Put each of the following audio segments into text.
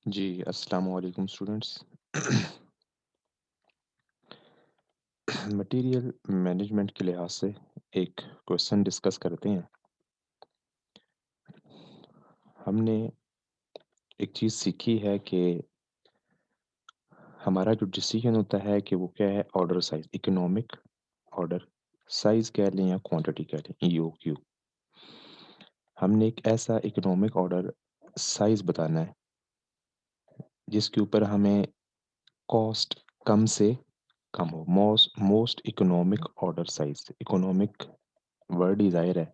जी, अस्सलाम वालेकुम students. Material management के लिहाज से एक क्वेश्चन डिस्कस करते हैं। हमने एक चीज़ सीखी है कि हमारा जो डिसीजन होता है कि वो क्या है, order size, economic order size कह लें या क्वांटिटी कह लें, ईओक्यू। हमने एक ऐसा इकोनॉमिक ऑर्डर साइज़ बताना है जिसके ऊपर हमें कॉस्ट कम से कम हो। Most economic order size, economic word ही ज़ाहिर है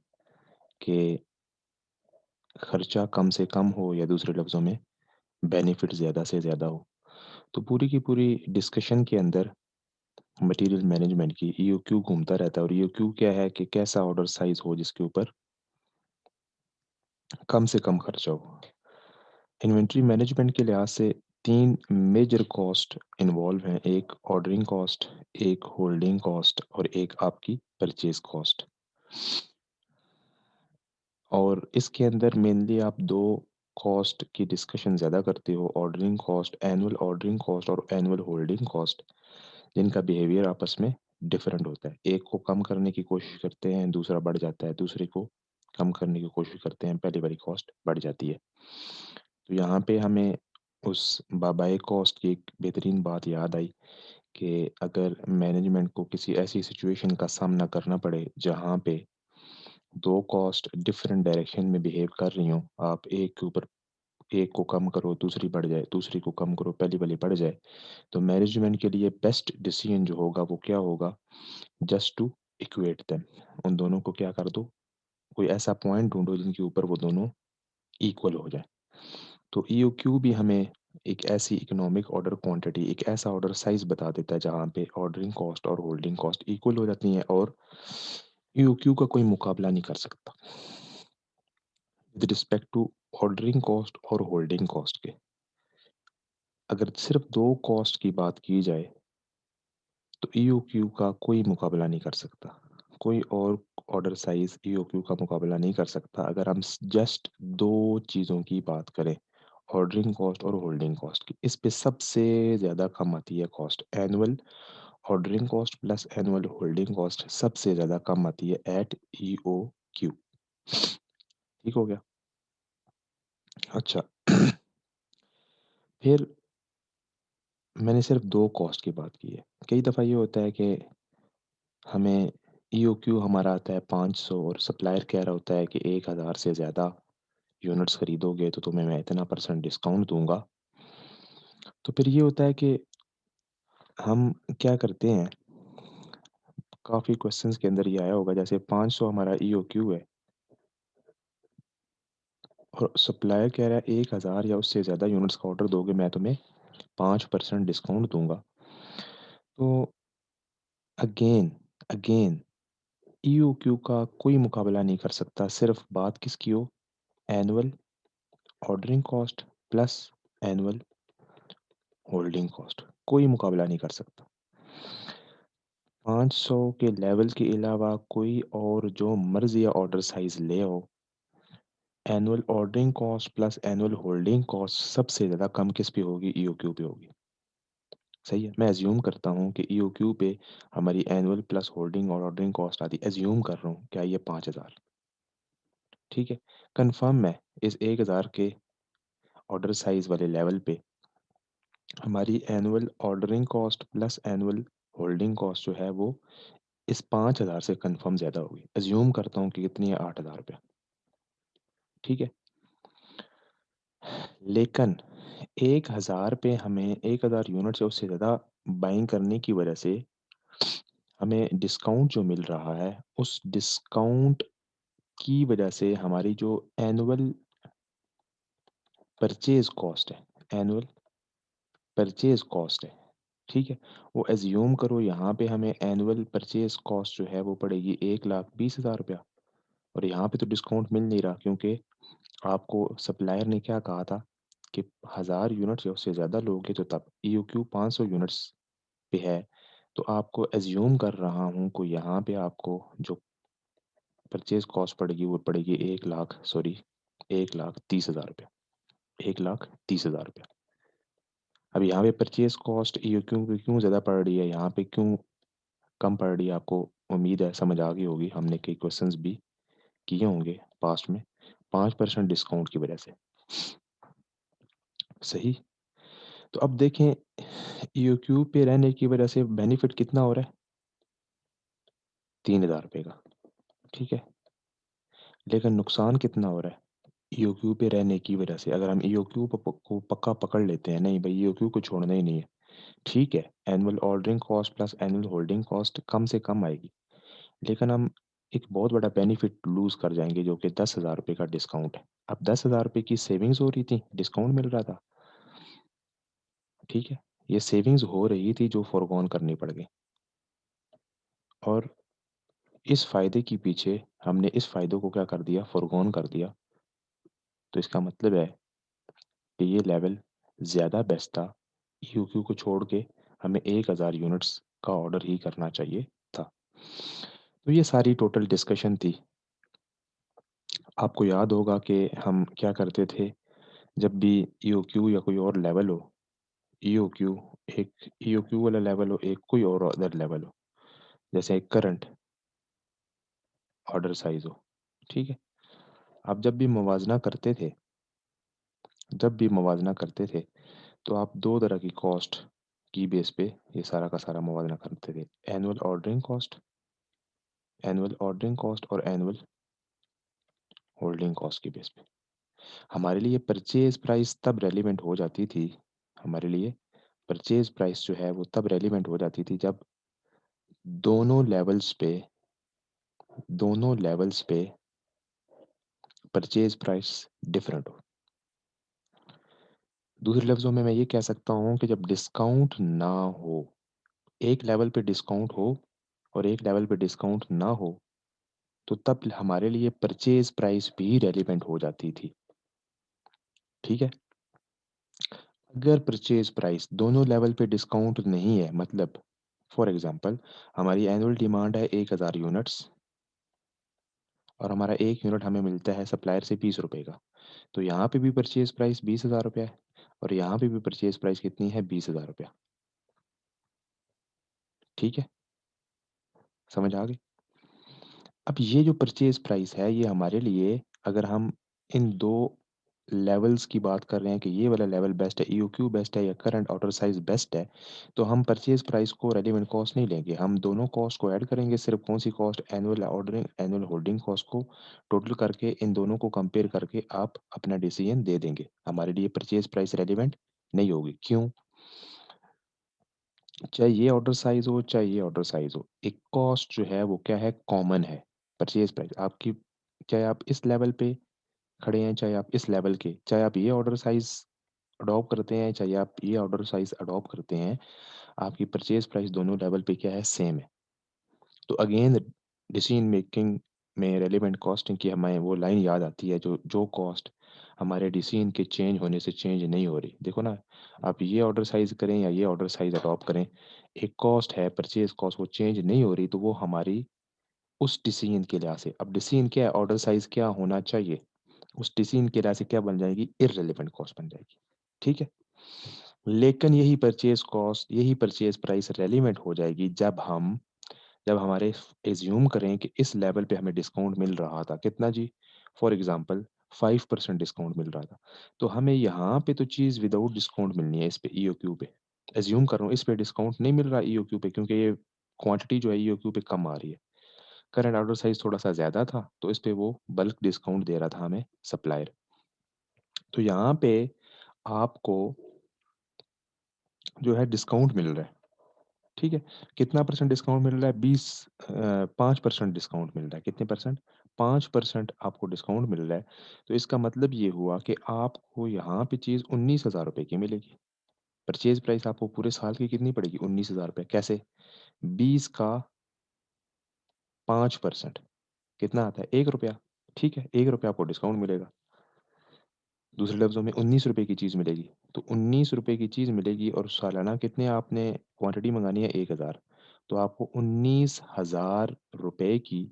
कि खर्चा कम से कम हो या दूसरे लफ्ज़ों में बेनिफिट ज़्यादा से ज़्यादा हो। तो पूरी की पूरी डिस्कशन के अंदर मटेरियल मैनेजमेंट की ईओक्यू घूमता रहता है, और ईओक्यू क्या है कि कैसा ऑर्डर साइज़ हो जिसके ऊपर कम से कम खर्चा हो। इन्वेंटरी मैनेजमेंट के लिहाज से 3 मेजर कॉस्ट इन्वॉल्व हैं, एक ऑर्डरिंग कॉस्ट, एक होल्डिंग कॉस्ट और एक आपकी परचेज़ कॉस्ट। और इसके अंदर मेनली आप 2 कॉस्ट की डिस्कशन ज़्यादा करते हो, ordering cost, annual ordering cost और एनुअल होल्डिंग कॉस्ट, जिनका बिहेवियर आपस में डिफरेंट होता है। एक को कम करने की कोशिश करते हैं, दूसरा बढ़ जाता है, दूसरे को कम करने की कोशिश करते हैं, पहली वाली कॉस्ट बढ़ जाती है। तो यहाँ पे हमें उस बाबाए कॉस्ट की एक बेहतरीन बात याद आई कि अगर मैनेजमेंट को किसी ऐसी सिचुएशन का सामना करना पड़े जहाँ पे 2 कॉस्ट डिफरेंट डायरेक्शन में बिहेव कर रही हों, आप एक के ऊपर एक को कम करो, दूसरी बढ़ जाए, दूसरी को कम करो, पहली वाली बढ़ जाए, तो मैनेजमेंट के लिए बेस्ट डिसीजन जो होगा वो क्या होगा? जस्ट टू इक्वेट देम, उन दोनों को क्या कर दो, कोई ऐसा पॉइंट ढूँढो जिनके ऊपर वो दोनों इक्वल हो जाएँ। तो ईओक्यू भी हमें एक ऐसी इकोनॉमिक ऑर्डर क्वांटिटी, एक ऐसा ऑर्डर साइज़ बता देता है जहाँ पे ऑर्डरिंग कॉस्ट और होल्डिंग कॉस्ट इक्वल हो जाती हैं और ईओक्यू का कोई मुकाबला नहीं कर सकता with respect to ordering cost और होल्डिंग कॉस्ट के। अगर सिर्फ 2 कॉस्ट की बात की जाए, तो ईओक्यू का कोई मुकाबला नहीं कर सकता। कोई और ऑर्डर साइज़ ईओक्यू का मुकाबला नहीं कर सकता। अगर हम जस्ट 2 चीज़ों की बात करें, ऑर्डरिंग कॉस्ट और होल्डिंग कॉस्ट की, इस पे सबसे ज़्यादा कम आती है cost. Annual ordering cost plus annual holding cost सबसे ज़्यादा कम आती है एट ईओक्यू। ठीक हो गया? अच्छा। फिर मैंने सिर्फ 2 कॉस्ट की बात की है। कई दफ़ा ये होता है कि हमें ईओक्यू हमारा आता है 500 और सप्लायर कह रहा होता है कि 1000 से ज़्यादा यूनिट्स खरीदोगे तो तुम्हें मैं इतना परसेंट डिस्काउंट दूँगा। तो फिर ये होता है कि हम क्या करते हैं, काफ़ी क्वेश्चंस के अंदर ये आया होगा, जैसे 500 हमारा ईओक्यू है और सप्लायर कह रहा है 1000 या उससे ज़्यादा यूनिट्स का ऑर्डर दोगे मैं तुम्हें 5% डिस्काउंट दूँगा। तो अगेन अगेन ईओक्यू का कोई मुकाबला नहीं कर सकता, सिर्फ़ बात किसकी हो, annual ordering cost plus annual holding cost, कोई मुकाबला नहीं कर सकता। 500 के लेवल के अलावा कोई और जो मर्ज़ी या ऑर्डर साइज़ ले आओ, annual ordering cost plus annual holding cost सबसे ज़्यादा कम किस पे होगी? ईओक्यू पे होगी। सही है? मैं अज़्यूम करता हूँ कि ईओक्यू पे हमारी एनुअल प्लस होल्डिंग और ऑर्डरिंग कॉस्ट आती है, अज़्यूम कर रहा हूँ, क्या ये 5000, ठीक है? कन्फर्म मैं इस 1000 के ऑर्डर साइज़ वाले लेवल पे हमारी annual ordering cost plus annual holding cost जो है वो इस 5000 से कन्फर्म ज़्यादा होगी। अज़्यूम करता हूँ कि कितनी है, ₹8000, ठीक है? लेकिन 1000 पे हमें 1000 यूनिट से उससे ज़्यादा बाइंग करने की वजह से हमें डिस्काउंट जो मिल रहा है, उस डिस्काउंट की वजह से हमारी जो एनुअल परचेज़ कॉस्ट है, एनुअल परचेज़ कॉस्ट है, ठीक है? वो अज़्यूम करो यहाँ पे हमें एनुअल परचेज़ कॉस्ट जो है वो पड़ेगी ₹1,20,000, और यहाँ पे तो डिस्काउंट मिल नहीं रहा, क्योंकि आपको सप्लायर ने क्या कहा था कि 1000 यूनिट्स या उससे ज़्यादा लोगे तो तब ईओक्यू 500 यूनिट्स पे है, तो आपको अज़्यूम कर रहा हूँ को यहाँ पे आपको जो परचेज़ कॉस्ट पड़ेगी वो पड़ेगी 1 लाख, सॉरी, ₹1,30,000, ₹1,30,000। अब यहाँ पे परचेज कॉस्ट ईओक्यू पे क्यों ज़्यादा पड़ रही है, यहाँ पे क्यों कम पड़ रही है, आपको उम्मीद है समझ आ गई होगी, हमने कई क्वेश्चंस भी किए होंगे पास्ट में। 5% डिस्काउंट की वजह से। सही। तो अब देखें, ईओक्यू पे रहने की वजह से बेनिफिट कितना हो रहा है, 3,000 रुपये का। ठीक है। लेकिन नुकसान कितना हो रहा है ईओक्यू पे रहने की वजह से। अगर हम ईओक्यू को पक्का पकड़ लेते हैं, नहीं भाई ईओक्यू को छोड़ना ही नहीं है, ठीक है, annual ordering cost plus annual holding cost कम से कम आएगी, लेकिन हम एक बहुत बड़ा बेनिफिट लूज कर जाएंगे जो कि 10,000 रुपये का डिस्काउंट है। अब 10,000 रुपये की सेविंग्स हो रही थी, डिस्काउंट मिल रहा था। ठीक है। ये सेविंग्स हो रही थी जो फोरगॉन करनी पड़ गई, और इस फायदे के पीछे हमने इस फायदे को क्या कर दिया, फोरगॉन कर दिया। तो इसका मतलब है कि ये लेवल ज़्यादा बेस्ट था। यूक्यू को छोड़ के हमें 1,000 यूनिट्स का ऑर्डर ही करना चाहिए था। तो ये सारी टोटल डिस्कशन थी। आपको याद होगा कि हम क्या करते थे, जब भी ईओक्यू या कोई और लेवल हो, ईओक्यू एक ईओक्यू वाला लेवल हो, एक कोई और अदर लेवल हो, जैसे एक करंट ऑर्डर साइज हो। ठीक है। आप जब भी मुवाजना करते थे, जब भी मुवाजना करते थे, तो आप दो तरह की कॉस्ट की बेस पे ये सारा का सारा मुवाजना करते थे, annual ordering cost, annual ordering cost और एनुअल होल्डिंग कॉस्ट की बेस पे। हमारे लिए परचेज प्राइस तब रेलिवेंट हो जाती थी, हमारे लिए परचेज प्राइस जो है वो तब रेलिवेंट हो जाती थी जब दोनों लेवल्स पे दोनों लेवल्स पे परचेज प्राइस डिफरेंट हो। दूसरे लफ्ज़ों में मैं ये कह सकता हूँ कि जब डिस्काउंट ना हो, एक लेवल पे डिस्काउंट हो और एक लेवल पे डिस्काउंट ना हो, तो तब हमारे लिए परचेज प्राइस भी रेलिवेंट हो जाती थी। ठीक है। अगर परचेज प्राइस दोनों लेवल पे डिस्काउंट नहीं है, मतलब फॉर एग्जांपल हमारी एनुअल डिमांड है 1,000 यूनिट्स, और हमारा एक यूनिट हमें मिलता है सप्लायर से 20 रुपए का, तो यहाँ पे भी परचेज प्राइस 20,000 रुपया है, और यहाँ पे भी परचेज प्राइस कितनी है, 20,000 रुपया। ठीक है। समझ आ गई। अब ये जो परचेज प्राइस है ये हमारे लिए, अगर हम इन दो लेवल्स की बात कर रहे हैं कि ये वाला लेवल बेस्ट है, ईओक्यू बेस्ट है या करंट ऑर्डर साइज बेस्ट है, तो हम परचेज प्राइस को रेलिवेंट कॉस्ट नहीं लेंगे, हम दोनों कॉस्ट को ऐड करेंगे। सिर्फ कौन सी cost, annual ordering annual holding cost को टोटल करके इन दोनों को कंपेयर करके आप अपना डिसीजन दे देंगे। हमारे लिए परचेज प्राइस रेलिवेंट नहीं होगी। क्यों? चाहे ये ऑर्डर साइज हो चाहे ये ऑर्डर साइज हो, एक कॉस्ट जो है वो क्या है, कॉमन है। परचेज प्राइस आपकी, चाहे आप इस लेवल पे खड़े हैं चाहे आप इस लेवल के, चाहे आप ये ऑर्डर साइज अडॉप्ट करते हैं चाहे आप ये ऑर्डर साइज अडॉप्ट करते हैं, आपकी परचेज प्राइस दोनों लेवल पे क्या है, सेम है। तो अगेन डिसीजन मेकिंग में रेलिवेंट कॉस्टिंग की हमें वो लाइन याद आती है, जो जो कॉस्ट हमारे डिसीजन के चेंज होने से चेंज नहीं हो रही। देखो ना, आप ये ऑर्डर साइज करें या ये ऑर्डर साइज अडॉप्ट करें, एक कॉस्ट है परचेज कॉस्ट, वो चेंज नहीं हो रही, तो वो हमारी उस डिसीजन के लिहाज से, अब डिसीजन क्या है, ऑर्डर साइज क्या होना चाहिए, उस डिसीजन के लिहाज से क्या बन जाएगी, इररिलेवेंट कॉस्ट बन जाएगी। ठीक है। लेकिन यही परचेज प्राइस रेलिवेंट हो जाएगी जब हमारे एज्यूम करें कि इस लेवल पे हमें डिस्काउंट मिल रहा था, कितना जी, फॉर एग्जांपल 5% डिस्काउंट मिल रहा था, तो हमें यहाँ पे तो चीज़ विदाउट डिस्काउंट मिलनी है, इस पे ईओक्यू पे एज्यूम कर रहा हूँ, इस पे डिस्काउंट नहीं मिल रहा ईओक्यू पे, क्योंकि ये क्वांटिटी जो है ईओक्यू पे कम आ रही है, करंट ऑर्डर साइज थोड़ा सा ज़्यादा था, तो इस पे वो बल्क डिस्काउंट दे रहा था हमें सप्लायर। तो यहाँ पे आपको जो है डिस्काउंट मिल रहा है। ठीक है। कितना परसेंट डिस्काउंट मिल रहा है, 5% डिस्काउंट मिल रहा है। कितने परसेंट, 5% आपको डिस्काउंट मिल रहा है। तो इसका मतलब ये हुआ कि आपको यहाँ पे चीज़ 19,000 रुपये की मिलेगी। परचेज प्राइस आपको पूरे साल की कितनी पड़ेगी, 19,000 रुपये। कैसे, 20 का 5% कितना आता है, 1 रुपया। ठीक है, 1 रुपया आपको डिस्काउंट मिलेगा। दूसरे लफ्ज़ों में 19 रुपये की चीज़ मिलेगी। तो 19 रुपये की चीज़ मिलेगी, और सालाना कितने आपने क्वांटिटी मंगानी है, 1,000। तो आपको 19,000 रुपये की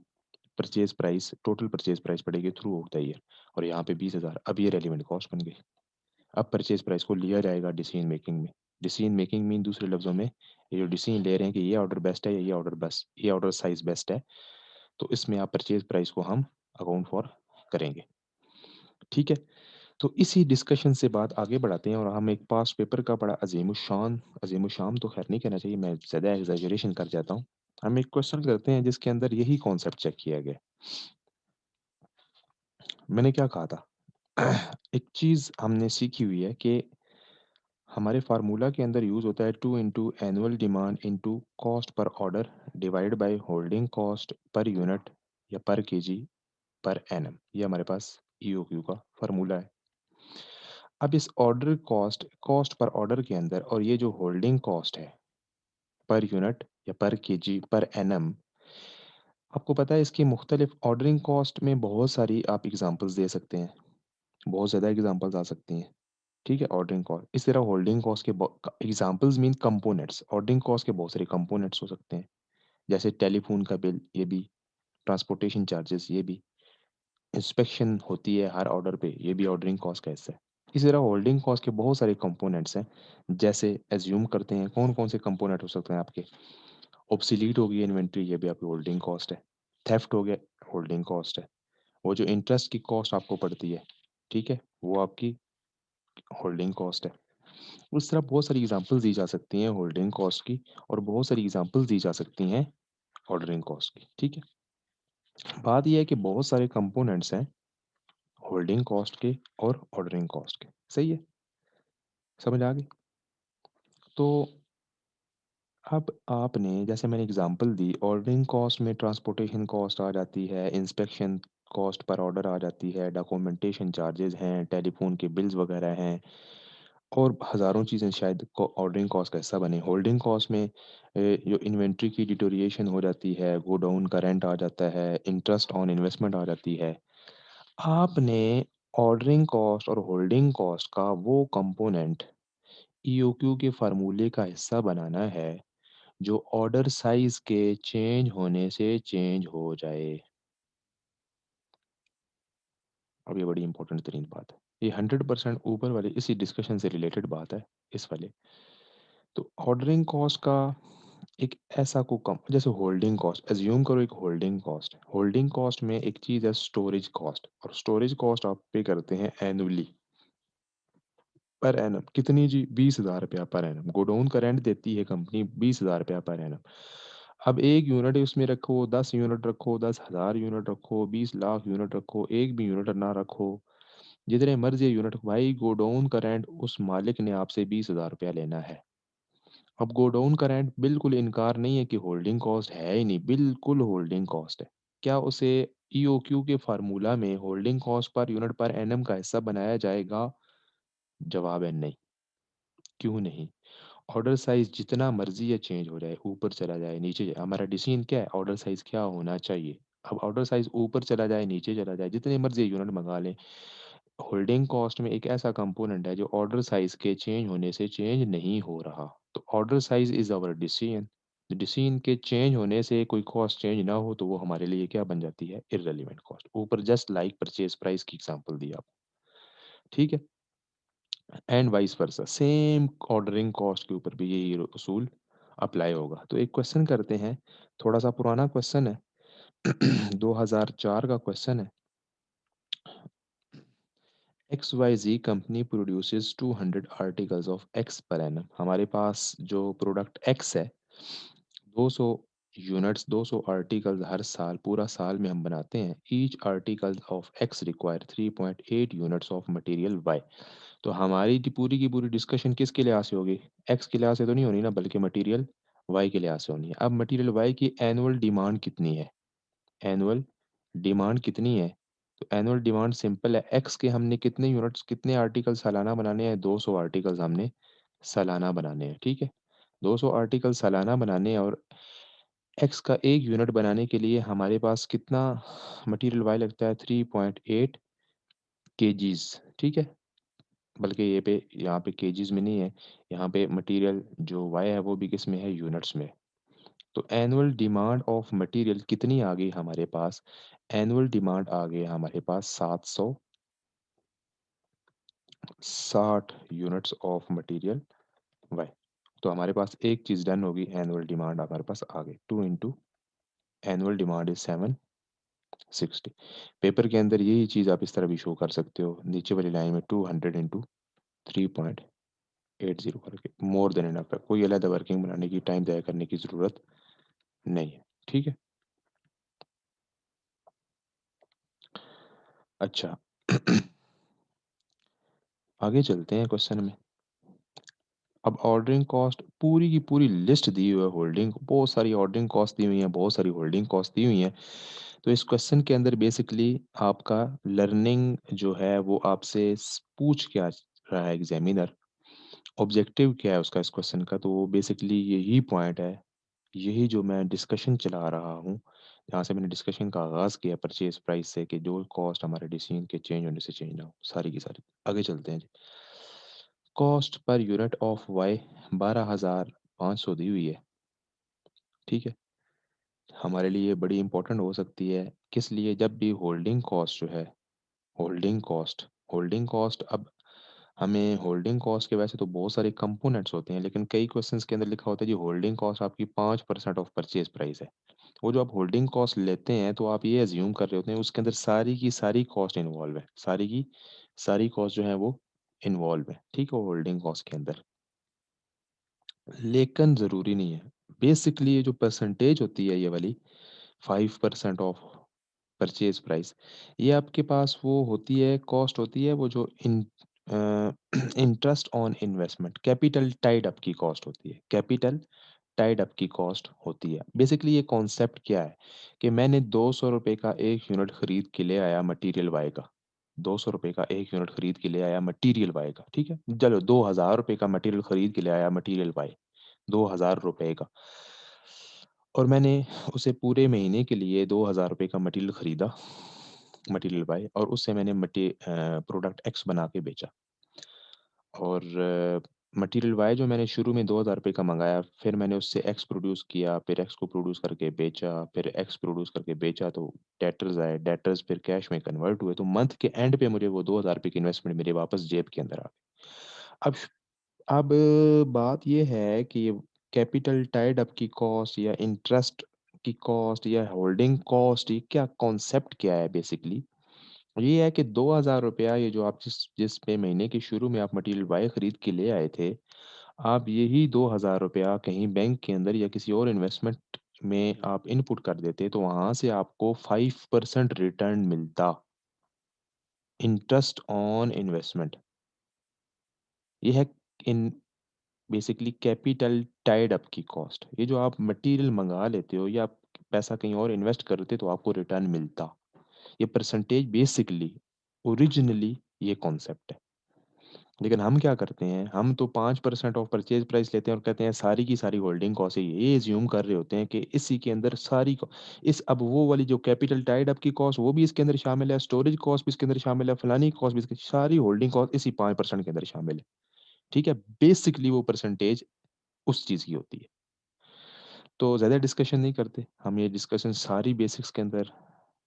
purchase price, total purchase price पड़ेगी थ्रू आउट द ईयर, और यहाँ पे 20,000। अब ये रेलिवेंट कॉस्ट बन गई। अब परचेज प्राइस को लिया जाएगा डिसीजन मेकिंग में। डिसीजन मेकिंग मीन दूसरे लफ्ज़ों में ये जो डिसीजन ले रहे हैं कि ये ऑर्डर बेस्ट है या ये ऑर्डर साइज़ बेस्ट है, तो इसमें आप परचेज़ प्राइस को हम अकाउंट फॉर करेंगे। ठीक है? तो इसी डिस्कशन से बात आगे बढ़ाते हैं और हम एक पास्ट पेपर का बड़ा अज़ीमुशान तो ख़ैर नहीं कहना चाहिए, मैं ज़्यादा एक्ज़ैजरेशन कर जाता हूँ। हम एक क्वेश्चन करते हैं जिसके अंदर यही कॉन्सेप्ट चेक किया गया। मैंने क्या कहा था? एक चीज़ हमने सीखी हुई है कि हमारे फ़ॉर्मूला के अंदर यूज़ होता है 2 into annual demand into cost per order divide by holding cost per unit या पर केजी पर एनम। ये हमारे पास ईओक्यू का फ़ॉर्मूला है। अब इस कॉस्ट पर ऑर्डर के अंदर और ये जो होल्डिंग कॉस्ट है पर यूनिट या पर केजी पर एनम, आपको पता है इसकी मुख्तलिफ ऑर्डरिंग कॉस्ट में बहुत सारी आप एग्ज़ाम्पल्स दे सकते हैं। बहुत ज़्यादा एग्ज़ाम्पल्स आ सकती हैं। ठीक है? ऑर्डरिंग कॉस्ट इस तरह होल्डिंग कॉस्ट के examples mean components, ordering cost के बहुत सारे कंपोनेंट्स हो सकते हैं। जैसे टेलीफ़ोन का बिल, ये भी, ट्रांसपोर्टेशन चार्जेस, ये भी, इंस्पेक्शन होती है हर ऑर्डर पे, ये भी ऑर्डरिंग कॉस्ट का हिस्सा है। इसी तरह होल्डिंग कॉस्ट के बहुत सारे कंपोनेंट्स हैं। जैसे एज़्यूम करते हैं कौन-कौन से कंपोनेंट हो सकते हैं आपके? ऑब्सोलीट हो गई इन्वेंट्री, ये भी आपकी होल्डिंग कॉस्ट है। थेफ्ट हो गया, होल्डिंग कॉस्ट है। वो जो इंटरेस्ट की कॉस्ट आपको पड़ती है, ठीक है? वो आपकी होल्डिंग कॉस्ट है। उस तरह बहुत सारी एग्ज़ाम्पल्स दी जा सकती हैं होल्डिंग कॉस्ट की और बहुत सारी एग्ज़ाम्पल्स दी जा सकती हैं ऑर्डरिंग कॉस्ट की, ठीक है? बात ये है कि बहुत सारे कंपोनेंट्स हैं होल्डिंग कॉस्ट के और ऑर्डरिंग कॉस्ट के, सही है? समझ आ गई? तो अब आपने जैसे मैंने एग्ज़ाम्पल दी ऑर्डरिंग कॉस्ट में ट्रांसपोर्टेशन कॉस्ट आ जाती है, इंस्पेक्शन कॉस्ट पर ऑर्डर आ जाती है, डॉक्यूमेंटेशन चार्जेज़ हैं, टेलीफ़ोन के बिल्स वग़ैरह हैं और हज़ारों चीज़ें शायद को ऑर्डरिंग कॉस्ट का हिस्सा बने। होल्डिंग कॉस्ट में जो इन्वेंट्री की डिटोरिएशन हो जाती है, गोडाउन का रेंट आ जाता है, इंटरेस्ट ऑन इन्वेस्टमेंट आ जाती है। आपने ऑर्डरिंग कॉस्ट और होल्डिंग कॉस्ट का वो कंपोनेंट ईओक्यू के फ़ॉर्मूले का हिस्सा बनाना है, जो ऑर्डर साइज़ के चेंज होने से चेंज हो जाए। अब ये बड़ी इम्पोर्टेंट तरीन बात है। ये 100% ऊपर वाले इसी डिस्कशन से रिलेटेड बात है, इस वाले। तो ऑर्डरिंग कॉस्ट का एक ऐसा को कम जैसे होल्डिंग कॉस्ट अज्यूम करो एक होल्डिंग कॉस्ट है। होल्डिंग कॉस्ट में एक चीज़ है स्टोरेज कॉस्ट और स्टोरेज कॉस्ट आप पे करते हैं एनुअली पर एनम कितनी जी 20,000 रुपया पर एनम गोडाउन का रेंट देती है कंपनी 20,000 रुपया पर एनम। अब एक यूनिट उसमें रखो 10 यूनिट रखो 10,000 यूनिट रखो 20 लाख यूनिट रखो एक भी यूनिट ना रखो जितने मर्जी यूनिट भाई गोडाउन का रेंट उस मालिक ने आपसे 20,000 रुपया लेना है। अब गोडाउन का रेंट बिल्कुल इनकार नहीं है कि होल्डिंग कॉस्ट है ही नहीं, बिल्कुल होल्डिंग कॉस्ट है। क्या उसे ईओक्यू के फार्मूला में holding cost per unit per annum का हिस्सा बनाया जाएगा? जवाब है नहीं। क्यों नहीं? ऑर्डर साइज़ जितना मर्ज़ी या चेंज हो जाए, ऊपर चला जाए, नीचे जाए, हमारा डिसीज़न क्या है? ऑर्डर साइज़ क्या होना चाहिए? अब ऑर्डर साइज़ ऊपर चला जाए, नीचे चला जाए, जितने मर्ज़ी यूनिट मँगा लें, होल्डिंग कॉस्ट में एक ऐसा कंपोनेंट है जो ऑर्डर साइज़ के चेंज होने से चेंज नहीं हो रहा। तो order size is our decision. Decision के चेंज होने से कोई कॉस्ट चेंज ना हो तो वो हमारे लिए क्या बन जाती है? Irrelevant cost. ऊपर जस्ट लाइक परचेज़ प्राइस की एग्ज़ाम्पल दी आपको, ठीक है? And vice versa same ordering cost के ऊपर भी यही उसूल अप्लाई होगा। तो एक क्वेश्चन करते हैं, थोड़ा-सा पुराना क्वेश्चन है 2004 का क्वेश्चन है। XYZ company produces 200 articles of X per annum. हमारे पास जो प्रोडक्ट X है 200 यूनिट्स 200 आर्टिकल्स हर साल पूरा साल में हम बनाते हैं। Each article of X require 3.8 units of material Y। तो हमारी पूरी की पूरी डिस्कशन किसके लिहाज से होगी? X के लिहाज से तो नहीं होनी ना बल्कि मटेरियल Y के लिहाज से होनी है। अब मटेरियल Y की एनुअल डिमांड कितनी है? एनुअल डिमांड कितनी है? तो एनुअल डिमांड सिंपल है, एक्स के हमने कितने यूनिट्स कितने आर्टिकल सालाना बनाने हैं? 200 आर्टिकल्स हमने सालाना बनाने हैं, ठीक है? 200 आर्टिकल सालाना बनाने हैं और एक्स का एक यूनिट बनाने के लिए हमारे पास कितना मटेरियल वाई लगता है? 3.8 केजीज, ठीक है? बल्कि ये पे यहाँ पे केजीज में नहीं है, यहाँ पे मटेरियल जो वाई है वो भी किस में है? यूनिट्स में। तो एनुअल डिमांड ऑफ मटेरियल कितनी आ गई हमारे पास? एनुअल डिमांड आ गई हमारे पास 760 यूनिट्स ऑफ मटेरियल वाई। तो हमारे पास एक चीज़ डन होगी, एनुअल डिमांड हमारे पास आ गई, 2 into annual demand is 760। Paper के अंदर यही चीज़ आप इस तरह भी शो कर सकते हो, नीचे वाली लाइन में 200 इंटू 3.80 करके, मोर देन इनफ है, कोई अलग वर्किंग बनाने की, टाइम तय करने की ज़रूरत नहीं है। ठीक है। अच्छा आगे चलते हैं क्वेश्चन में। अब ऑर्डरिंग कॉस्ट पूरी की पूरी लिस्ट दी हुई है, होल्डिंग बहुत सारी ऑर्डरिंग कॉस्ट दी हुई है, बहुत सारी होल्डिंग कॉस्ट दी हुई है। तो इस क्वेश्चन के अंदर बेसिकली आपका लर्निंग जो है वो आपसे पूछ क्या रहा है एग्जामिनर, ऑब्जेक्टिव क्या है उसका इस क्वेश्चन का, तो वो बेसिकली यही पॉइंट है, यही जो मैं डिस्कशन चला रहा हूँ, जहाँ से मैंने डिस्कशन का आगाज़ किया परचेज प्राइस से, कि जो कॉस्ट हमारे डिसीजन के चेंज होने से चेंज ना हो, सारी की सारी। आगे चलते हैं जी। Cost per unit of Y 12,500 दी हुई है। ठीक है। हमारे लिए बड़ी इंपॉर्टेंट हो सकती है, किस लिए, जब भी होल्डिंग कॉस्ट जो है, होल्डिंग कॉस्ट अब हमें होल्डिंग कॉस्ट के वैसे तो बहुत सारे कंपोनेंट्स होते हैं, लेकिन कई क्वेश्चंस के अंदर लिखा होता है जी होल्डिंग कॉस्ट आपकी 5% ऑफ परचेज प्राइस है। वो जो आप होल्डिंग कॉस्ट लेते हैं तो आप ये एज्यूम कर रहे होते हैं उसके अंदर सारी की सारी कॉस्ट इन्वॉल्व है, सारी की सारी कॉस्ट जो है वो इन्वॉल्व है, ठीक है, होल्डिंग कॉस्ट के अंदर। लेकिन ज़रूरी नहीं है, बेसिकली ये जो परसेंटेज होती है ये वाली 5% ऑफ परचेज प्राइस, ये आपके पास वो होती है, कॉस्ट होती है, वो जो इन interest on investment, capital tied up की कॉस्ट होती है, कैपिटल टाइड अप की कॉस्ट होती है। बेसिकली ये कॉन्सेप्ट क्या है, कि मैंने 200 रुपये का एक यूनिट खरीद के ले आया मटीरियल वाई का, 200 रुपये का एक यूनिट खरीद के ले आया मटीरियल वाई का, ठीक है, चलो 2000 रुपये का मटीरियल खरीद के ले आया मटीरियल वाई, 2000 रुपये का, और मैंने उसे पूरे महीने के लिए 2000 रुपये का मटीरियल खरीदा, मटीरियल बाय, और उससे मैंने प्रोडक्ट एक्स बना के बेचा। और मटीरियल वाई जो मैंने शुरू में 2000 रुपये का मंगाया, फिर मैंने उससे एक्स प्रोड्यूस किया, फिर एक्स को प्रोड्यूस करके बेचा, फिर एक्स प्रोड्यूस करके बेचा, तो डेटर्स आए, डेटर्स फिर कैश में कन्वर्ट हुए, तो मंथ के एंड पे मुझे वो 2000 रुपये की इन्वेस्टमेंट मेरे वापस जेब के अंदर आ गई। अब अब बात ये है कि कैपिटल टाइड अप की कॉस्ट या इंटरेस्ट की कॉस्ट या होल्डिंग कॉस्ट, ये क्या कॉन्सेप्ट क्या है बेसिकली, ये है कि 2000 रुपया, ये जो आप जिस पे महीने के शुरू में आप मटेरियल वाई खरीद के ले आए थे, आप यही 2000 रुपया कहीं बैंक के अंदर या किसी और इन्वेस्टमेंट में आप इनपुट कर देते, तो वहां से आपको 5% रिटर्न मिलता, इंटरेस्ट ऑन इन्वेस्टमेंट। ये है in basically capital tied up की कॉस्ट, ये जो आप मटेरियल मंगा लेते हो या आप पैसा कहीं और इन्वेस्ट करते तो आपको रिटर्न मिलता, ये परसेंटेज बेसिकली ओरिजिनली ये कॉन्सेप्ट है। लेकिन हम क्या करते हैं, हम तो 5% ऑफ परचेज प्राइस लेते हैं और कहते हैं सारी की सारी होल्डिंग कॉस्ट है, ये एज्यूम कर रहे होते हैं कि इसी के अंदर सारी इस अब वो वाली जो कैपिटल टाइड अप की कॉस्ट वो भी इसके अंदर शामिल है, स्टोरेज कॉस्ट भी इसके अंदर शामिल है, फलानी कॉस्ट भी सारी होल्डिंग कॉस्ट इसी 5% के अंदर शामिल है। ठीक है, बेसिकली वो परसेंटेज उस चीज़ की होती है। तो ज़्यादा डिस्कशन नहीं करते, हम ये डिस्कशन सारी बेसिक्स के अंदर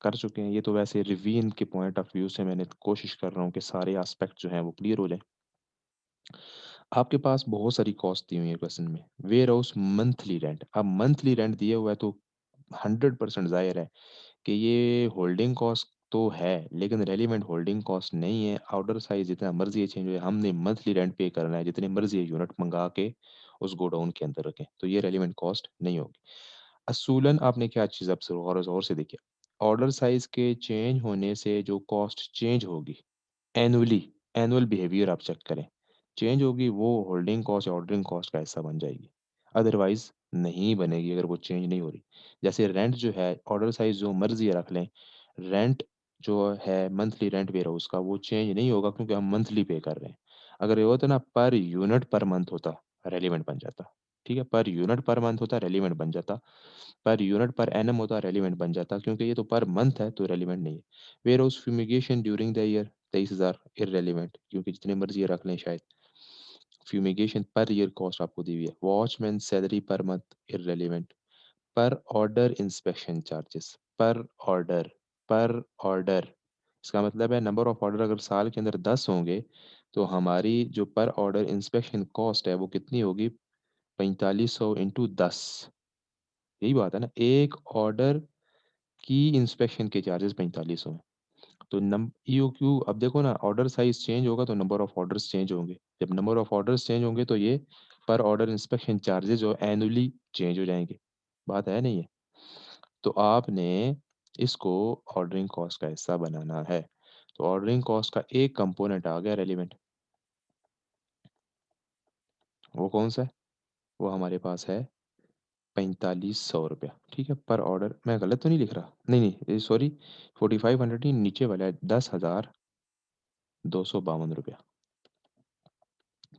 कर चुके हैं। ये तो वैसे रिवीजन के पॉइंट ऑफ व्यू से मैंने कोशिश कर रहा हूँ कि सारे एस्पेक्ट जो हैं वो क्लियर हो जाएँ। आपके पास बहुत सारी कॉस्ट दी हुई है क्वेश्चन में, वेयर हाउस मंथली रेंट, अब मंथली रेंट दिया हुआ है तो 100% ज़ाहिर है कि ये होल्डिंग कॉस्ट तो है, लेकिन रेलिवेंट होल्डिंग कॉस्ट नहीं है। ऑर्डर साइज जितना मर्जी है चेंज हो, हमने मंथली रेंट पे करना है, जितने मर्जी यूनिट मंगा के उस गोडाउन के अंदर रखें, तो ये रेलिवेंट कॉस्ट नहीं होगी। असूलन आपने क्या चीज़ अब और से देखिए, ऑर्डर साइज के चेंज होने से जो कॉस्ट चेंज होगी एनुअली, एनुअल बिहेवियर आप चेक करें, चेंज होगी, वो होल्डिंग कॉस्ट या ऑर्डरिंग कॉस्ट का हिस्सा बन जाएगी, अदरवाइज नहीं बनेगी अगर वो चेंज नहीं हो रही। जैसे रेंट जो है, ऑर्डर साइज जो मर्जी रख लें, रेंट जो है मंथली रेंट वेयर हाउस का, वो चेंज नहीं होगा क्योंकि हम मंथली पे कर रहे हैं। अगर ये होता ना पर यूनिट पर मंथ होता, रेलिवेंट बन जाता। ठीक है, पर यूनिट पर मंथ होता, रेलिवेंट बन जाता। पर यूनिट पर एनम होता, रेलिवेंट बन जाता, क्योंकि ये तो पर मंथ है तो रेलिवेंट नहीं है। Warehouse fumigation during the year 23,000 irrelevant, क्योंकि जितने मर्जी ये रख लें शायद। फ्यूमिगेशन पर ईयर कॉस्ट आपको दी हुई है। Watchman salary per month irrelevant. पर ऑर्डर इंस्पेक्शन चार्जेस, पर ऑर्डर, पर ऑर्डर, इसका मतलब है नंबर ऑफ ऑर्डर अगर साल के अंदर 10 होंगे तो हमारी जो पर ऑर्डर इंस्पेक्शन कॉस्ट है वो कितनी होगी? 4500 इंटू 10। यही बात है ना, एक ऑर्डर की इंस्पेक्शन के चार्जेस 4500 हैं। तो नम यू क्यू अब देखो ना, ऑर्डर साइज चेंज होगा तो नंबर ऑफ ऑर्डर्स चेंज होंगे। जब नंबर ऑफ ऑर्डर्स चेंज होंगे तो ये पर ऑर्डर इंस्पेक्शन चार्जेस जो एनुअली चेंज हो जाएंगे। बात है नहीं है? तो आपने इसको ऑर्डरिंग कॉस्ट का हिस्सा बनाना है। तो ऑर्डरिंग कॉस्ट का एक कंपोनेंट आ गया रेलिवेंट। वो कौन सा है? वो हमारे पास है 4500 रुपया। ठीक है, पर ऑर्डर। मैं गलत तो नहीं लिख रहा? नहीं नहीं, सॉरी, 4500 ही नीचे वाला है, 10,252 रुपया।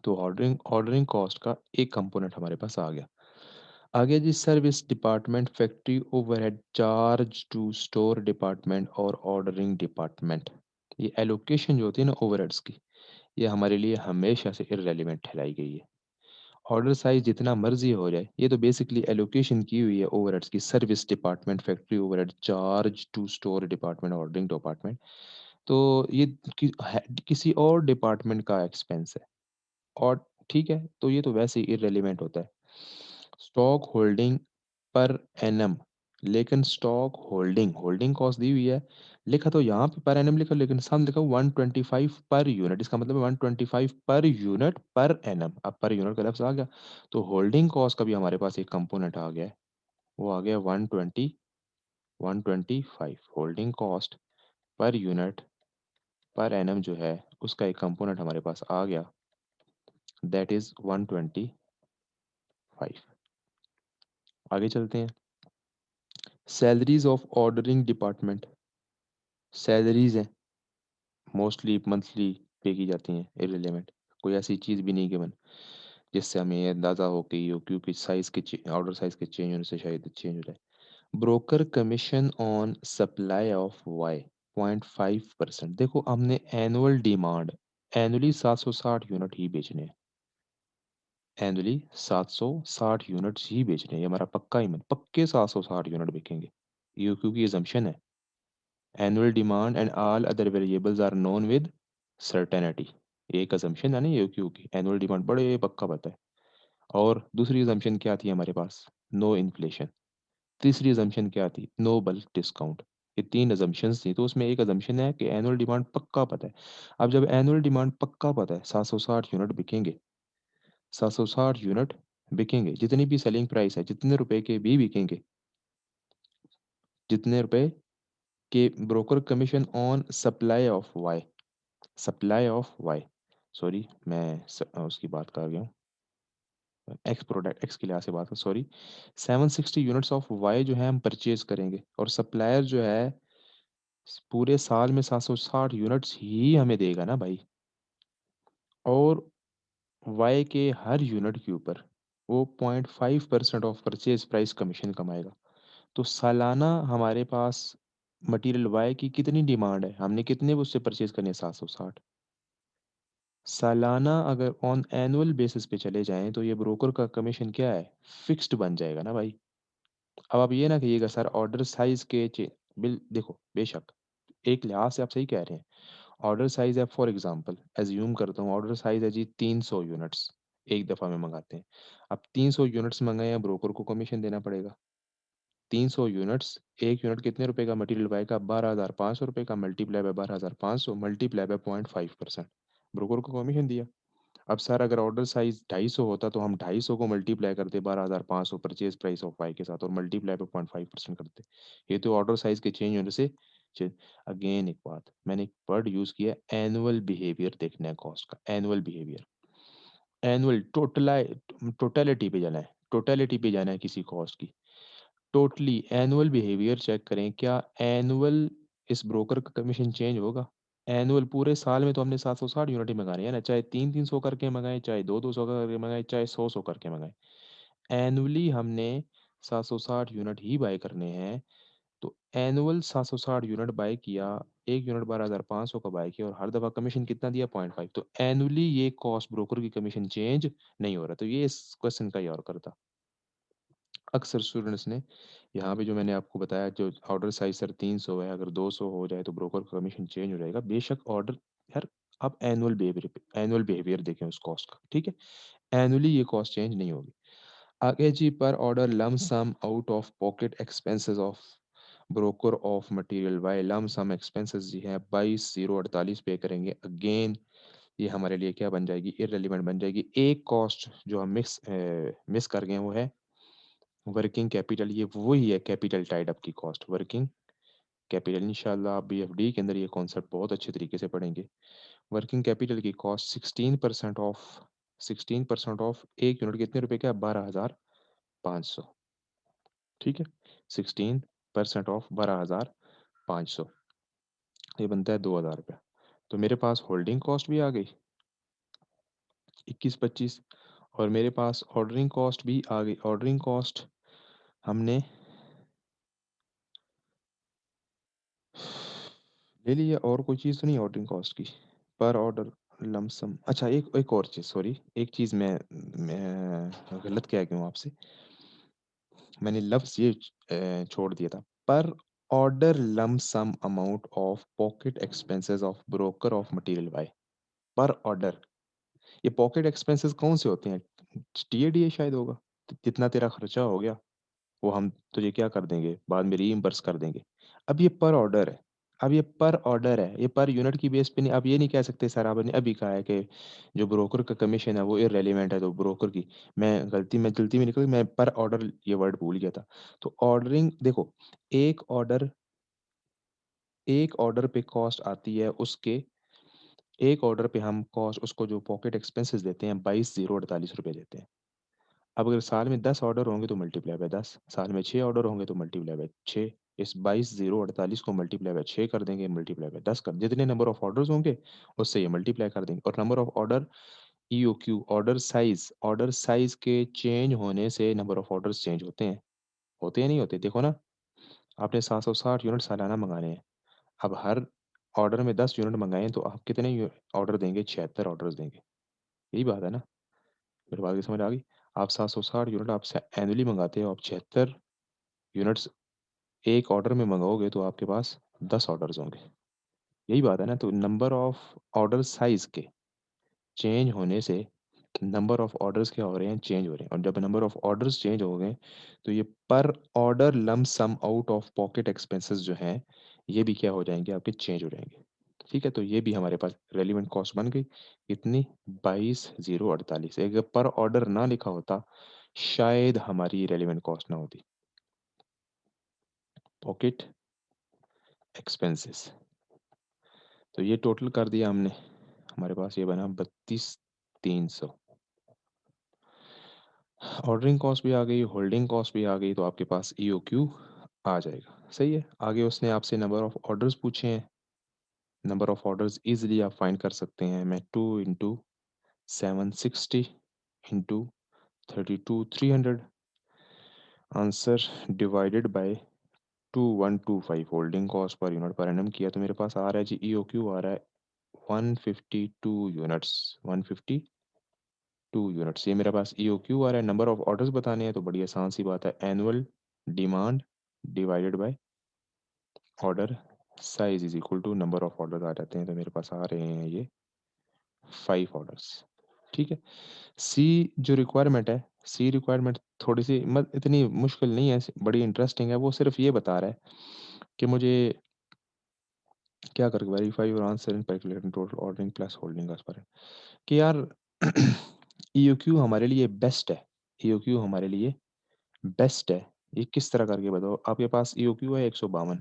तो ऑर्डरिंग ऑर्डरिंग कॉस्ट का एक कंपोनेंट हमारे पास आ गया। आगे जी, service department, factory overhead charge to store department और ऑर्डरिंग डिपार्टमेंट। ये एलोकेशन जो होती है ना ओवरहेड्स की, ये हमारे लिए हमेशा से इररेलेवेंट ठहराई गई है। ऑर्डर साइज जितना मर्जी हो जाए, ये तो बेसिकली एलोकेशन की हुई है ओवरहेड्स की। Service department, factory overhead, charge to store department, ordering department. तो ये किसी और डिपार्टमेंट का एक्सपेंस है। और ठीक है, तो ये तो वैसे ही इररेलेवेंट होता है। स्टॉक होल्डिंग पर एनम, लेकिन स्टॉक होल्डिंग होल्डिंग कॉस्ट दी हुई है। लिखा तो यहाँ पे पर एनम लिखा, लेकिन सामने लिखा 125 पर यूनिट। इसका मतलब है 125 पर यूनिट पर एनम। अब पर यूनिट का लफ्ज आ गया, तो होल्डिंग कॉस्ट का भी हमारे पास एक कंपोनेंट आ गया है। वो आ गया 125 holding cost per unit per annum जो है, उसका एक कंपोनेंट हमारे पास आ गया, दैट इज 125। आगे चलते हैं। Salaries of ordering department. Salaries हैं, मोस्टली मंथली पे की जाती हैं, इररिलेवेंट। कोई ऐसी चीज़ भी नहीं गिवन जिससे हमें ये अंदाज़ा हो कि ये क्योंकि साइज़ के ऑर्डर साइज़ के चेंज होने से शायद चेंज हो जाए। Broker commission on supply of Y 0.5%। देखो, हमने एनुअल डिमांड, एनुअली 760 यूनिट ही बेचने हैं। एनुअली 760 यूनिट्स ही बेचने हैं, ये हमारा पक्का ही मन पक्के 760 यूनिट बिकेंगे। ये क्योंकि एजम्पशन है। Annual demand and all other variables are known with certainty. एक असम्पशन है ना ये क्योंकि एनुअल डिमांड बड़े पक्का पता है। और दूसरी असम्पशन क्या थी हमारे पास? No inflation. तीसरी असम्पशन क्या थी? No bulk discount. ये तीन असम्पशंस थी, तो उसमें एक असम्पशन है कि एनुअल डिमांड पक्का पता है। अब जब एनुअल डिमांड पक्का पता है, 760 यूनिट बिकेंगे। 760 यूनिट बिकेंगे, जितनी भी सेलिंग प्राइस है, जितने रुपए के भी बिकेंगे, जितने रुपए के broker commission on supply of Y, supply of Y, sorry मैं उसकी बात कर गया हूँ, एक्स प्रोडक्ट एक्स के लिहाज से बात कर, सॉरी। 760 यूनिट्स ऑफ वाई जो है हम परचेज करेंगे, और सप्लायर जो है पूरे साल में 760 यूनिट्स ही हमें देगा ना भाई। और वाई के हर यूनिट के ऊपर वो 0.5% ऑफ परचेज प्राइस कमीशन कमाएगा। तो सालाना हमारे पास मटेरियल वाई की कितनी डिमांड है, हमने कितने उससे परचेज करने हैं? 760। सालाना अगर ऑन एनुअल बेसिस पे चले जाएं तो ये ब्रोकर का कमीशन क्या है? फिक्स्ड बन जाएगा ना भाई। अब आप ये ना कहिएगा सर ऑर्डर साइज के बिल देखो, बेशक एक लिहाज से आप सही कह रहे हैं। ऑर्डर साइज है, फॉर एग्जांपल एज्यूम करता हूँ ऑर्डर साइज है जी 300 यूनिट्स, एक दफ़ा में मंगाते हैं। अब 300 यूनिट्स मंगाए हैं, ब्रोकर को कमीशन देना पड़ेगा। 300 यूनिट्स, एक यूनिट कितने रुपए का मटेरियल बाय का? 12,500 रुपये का, multiply by 12,500, multiply by 0.5%, broker को कमीशन दिया। अब सर अगर ऑर्डर साइज 250 होता तो हम 250 को मल्टीप्लाई करते 12,500 परचेज प्राइस ऑफ वाई के साथ, और मल्टीप्लाई पे 0.5% करते। ये तो ऑर्डर साइज के चेंज होने से। अगेन एक बात, मैंने एक वर्ड यूज किया, एनुअल बिहेवियर देखना है कॉस्ट का, एनुअल बिहेवियर। एनुअल टोटलिटी पे जाना है, टोटलिटी पे जाना है किसी कॉस्ट की। टोटली एनुअल बिहेवियर चेक करें, क्या एनुअल इस ब्रोकर का कमीशन चेंज होगा? एनुअल पूरे साल में तो हमने 760 यूनिट ही मंगानी है ना, चाहे 300-300 करके मंगाए, चाहे 200-200 करके मंगाए, चाहे 100-100 करके मंगाए। एनुअली हमने 760 यूनिट ही बाय करने हैं। तो एनुअल 760 यूनिट बाय किया, एक यूनिट 12,500 का बाय किया, और हर दफ़ा कमीशन कितना दिया? 0.5। तो एनुअली ये कॉस्ट ब्रोकर की कमीशन चेंज नहीं हो रहा। तो ये इस क्वेश्चन का ही और करता। अक्सर स्टूडेंट्स ने यहाँ पे जो मैंने आपको बताया, जो ऑर्डर साइज सर 300 है, अगर 200 हो जाए तो ब्रोकर का कमीशन चेंज हो जाएगा। बेशक ऑर्डर, यार अब एनुअल बिहेवियर देखें उस कॉस्ट का, ठीक है। एनुअली ये कॉस्ट चेंज नहीं होगी। आगे जी, per order lump sum out of pocket expenses of broker of material by lump sum expenses जी है 22,048 पे करेंगे। अगेन ये हमारे लिए क्या बन जाएगी, इररिलेवेंट बन जाएगी। एक कॉस्ट जो हम मिस कर गए वो है वर्किंग कैपिटल। ये वही है कैपिटल टाइड अप की कॉस्ट, वर्किंग कैपिटल। इंशाल्लाह आप बीएफडी के अंदर ये कॉन्सेप्ट बहुत अच्छे तरीके से पढ़ेंगे। वर्किंग कैपिटल की कॉस्ट 16% ऑफ एक यूनिट कितने रुपए का, 12,500, ठीक है। 16% ऑफ 12,500, ये बनता है 2,000 रुपया। तो मेरे पास होल्डिंग कॉस्ट भी आ गई 21-25, और मेरे पास ऑर्डरिंग कॉस्ट भी आ गई। ऑर्डरिंग कॉस्ट हमने ले लिया, और कोई चीज़ तो नहीं ऑर्डरिंग कॉस्ट की, पर ऑर्डर लमसम। अच्छा, एक एक और चीज़, सॉरी, एक चीज़ मैं गलत क्या गया हूँ आपसे। मैंने लफ्ज़ ये छोड़ दिया था, पर order lump sum amount of pocket expenses of broker of material bye. पर ऑर्डर, ये पॉकेट एक्सपेंसेस कौन से होते हैं, टीएडीए शायद होगा। जितना तेरा खर्चा हो गया वो हम तुझे क्या कर देंगे, बाद में रीइम्बर्स कर देंगे। अब ये पर ऑर्डर है, अब ये पर ऑर्डर है, ये पर यूनिट की बेस पे नहीं। अब ये नहीं कह सकते सर आपने अभी कहा है कि जो ब्रोकर का कमीशन है वो इररेलेवेंट है, तो ब्रोकर की मैं गलती में निकल, मैं पर ऑर्डर ये वर्ड भूल गया था। तो ऑर्डरिंग देखो, एक ऑर्डर एक ऑर्डर पे कॉस्ट आती है उसके, एक ऑर्डर पे हम कॉस्ट उसको जो पॉकेट एक्सपेंसेस देते हैं 22,048 रुपये देते हैं। अब अगर साल में 10 ऑर्डर होंगे तो मल्टीप्लाई बाय 10, साल में 6 ऑर्डर होंगे तो मल्टीप्लाई बाय 6। इस 22,048 को मल्टीप्लाई बाय 6 कर देंगे, मल्टीप्लाई बाय 10 कर, जितने नंबर ऑफ ऑर्डर्स होंगे उससे ये मल्टीप्लाई कर देंगे। और number of order, EOQ, order size के चेंज होने से नंबर ऑफ ऑर्डर्स चेंज होते हैं नहीं होते, देखो ना। आपने 760 यूनिट सालाना मंगाने हैं। अब हर ऑर्डर में 10 यूनिट मंगाए तो आप कितने ऑर्डर देंगे, 76 ऑर्डर्स देंगे। यही बात है ना, मेरी बात की समझ आ गई। आप 760 यूनिट आप एनुअली मंगाते हो, आप 76 यूनिट्स एक ऑर्डर में मंगाओगे तो आपके पास 10 ऑर्डर्स होंगे। यही बात है ना। तो नंबर ऑफ ऑर्डर साइज के चेंज होने से नंबर ऑफ ऑर्डर्स क्या हो रहे हैं, चेंज हो रहे हैं। और जब नंबर ऑफ ऑर्डर्स चेंज हो गए तो ये पर order lump sum out of pocket expenses जो हैं ये भी क्या हो जाएंगे, आपके चेंज हो जाएंगे। ठीक है, तो ये भी हमारे पास रेलिवेंट कॉस्ट बन गई। कितनी, 22,048। अगर पर ऑर्डर ना लिखा होता शायद हमारी रेलिवेंट कॉस्ट ना होती। पॉकेट एक्सपेंसेस, तो ये टोटल कर दिया हमने, हमारे पास ये बना 32,300। ऑर्डरिंग कॉस्ट भी आ गई, होल्डिंग कॉस्ट भी आ गई, तो आपके पास ईओक्यू आ जाएगा। सही है। आगे उसने आपसे नंबर ऑफ ऑर्डर्स पूछे हैं। नंबर ऑफ ऑर्डर्स इजीली आप फाइंड कर सकते हैं। मैं 2 × 760 × 32 300 answer divided by 2125 holding cost per unit per annum किया तो मेरे पास आ रहा है जी, ईओक्यू आ रहा है 152 यूनिट्स। 152 यूनिट्स, ये मेरे पास ईओक्यू आ रहा है। नंबर ऑफ ऑर्डर्स बताने हैं तो बड़ी आसान सी बात है, annual demand divided by order size is equal to number of order आ जाते हैं। तो मेरे पास आ रहे हैं ये 5 ऑर्डर्स। ठीक है। सी जो रिक्वायरमेंट है, सी रिक्वायरमेंट थोड़ी सी मत इतनी मुश्किल नहीं है, बड़ी इंटरेस्टिंग है। वो सिर्फ ये बता रहा है कि मुझे क्या कर, वेरीफाई और answer in calculating total ordering plus holding as per, कि यार ईओक्यू हमारे लिए बेस्ट है। ईओक्यू हमारे लिए बेस्ट है। ये किस तरह करके बताओ, आपके पास ईओक्यू है 152।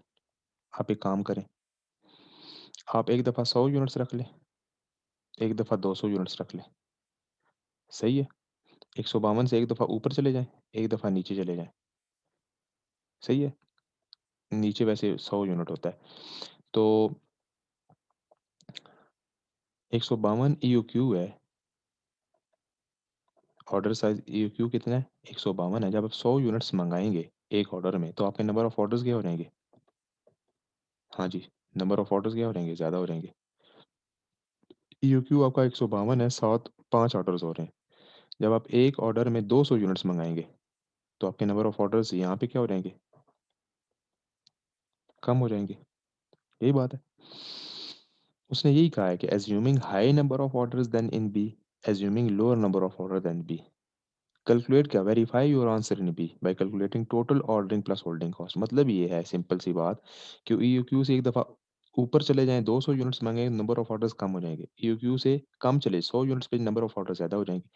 आप एक काम करें, आप एक दफ़ा 100 यूनिट्स रख लें, एक दफ़ा 200 यूनिट्स रख लें। सही है। 152 से एक दफ़ा ऊपर चले जाएं, एक दफ़ा नीचे चले जाएं। सही है। नीचे वैसे 100 यूनिट होता है। तो 152 ईओक्यू है। ऑर्डर साइज ईओक्यू कितना है, 152 है। जब आप 100 यूनिट्स मंगाएंगे एक ऑर्डर में तो आपके नंबर ऑफ ऑर्डर्स क्या हो जाएंगे, हाँ जी, नंबर ऑफ ऑर्डर्स क्या हो जाएंगे, ज़्यादा हो जाएंगे। ईओक्यू आपका 152 है, 5 ऑर्डर्स हो रहे हैं। जब आप एक ऑर्डर में 200 यूनिट्स मंगाएंगे तो आपके नंबर ऑफ ऑर्डर्स यहाँ पे क्या हो जाएंगे, कम हो जाएंगे। यही बात है। उसने यही कहा है कि assuming high number of orders then in B, assuming lower number of order then B, calculate क्या, verify your answer in B by calculating total ordering plus holding cost. मतलब ये है सिंपल सी बात कि ईओक्यू से एक दफ़ा ऊपर चले जाएं 200 यूनिट्स मांगे, नंबर ऑफ ऑर्डर्स कम हो जाएंगे, ईओक्यू से कम चले 100 यूनिट्स पे नंबर ऑफ ऑर्डर ज़्यादा हो जाएंगे।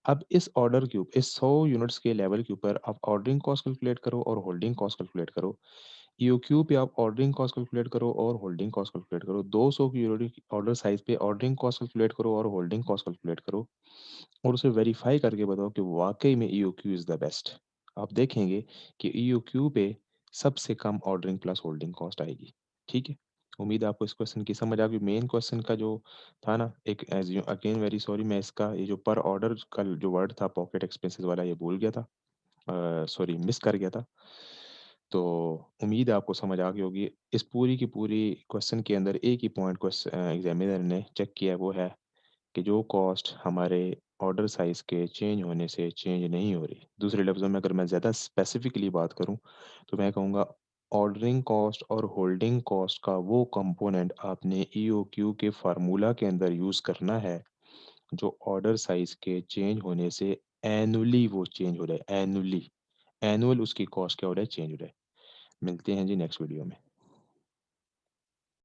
अब इस ऑर्डर के ऊपर, इस 100 यूनिट्स के लेवल के ऊपर आप ऑर्डरिंग कॉस्ट कैलकुलेट करो और होल्डिंग कॉस्ट कैलकुलेट करो। ईओक्यू पे आप ऑर्डरिंग कॉस्ट कैलकुलेट करो और होल्डिंग कॉस्ट कैलकुलेट करो। 200 की ऑर्डर साइज पे ऑर्डरिंग कॉस्ट कैलकुलेट करो और होल्डिंग कॉस्ट कैलकुलेट करो और उसे वेरीफाई करके बताओ कि वाकई में ईओक्यू इज़ द बेस्ट। आप देखेंगे कि ईओक्यू पे सबसे कम ऑर्डरिंग प्लस होल्डिंग कॉस्ट आएगी। ठीक है? उम्मीद है आपको इस क्वेश्चन की समझ आ गई। मेन क्वेश्चन का जो था ना, एक अगेन वेरी सॉरी, मैं इसका ये जो पर ऑर्डर का जो वर्ड था पॉकेट एक्सपेंसेस वाला, ये भूल गया था, सॉरी मिस कर गया था। तो उम्मीद है आपको समझ आ गई होगी। इस पूरी की पूरी क्वेश्चन के अंदर एक ही पॉइंट एग्जामिनर ने चेक किया है, वो है कि जो कॉस्ट हमारे ऑर्डर साइज़ के चेंज होने से चेंज नहीं हो रही। दूसरे लफ्ज़ों में अगर मैं ज़्यादा स्पेसिफिकली बात करूँ तो मैं कहूँगा ऑर्डरिंग कॉस्ट और होल्डिंग कॉस्ट का वो कंपोनेंट आपने ईओक्यू के फार्मूला के अंदर यूज़ करना है जो ऑर्डर साइज़ के चेंज होने से एनुअली वो चेंज हो रहा है, एनुअली। एनुअल उसकी कॉस्ट क्या हो रहा है, चेंज हो रहा है। मिलते हैं जी नेक्स्ट वीडियो में।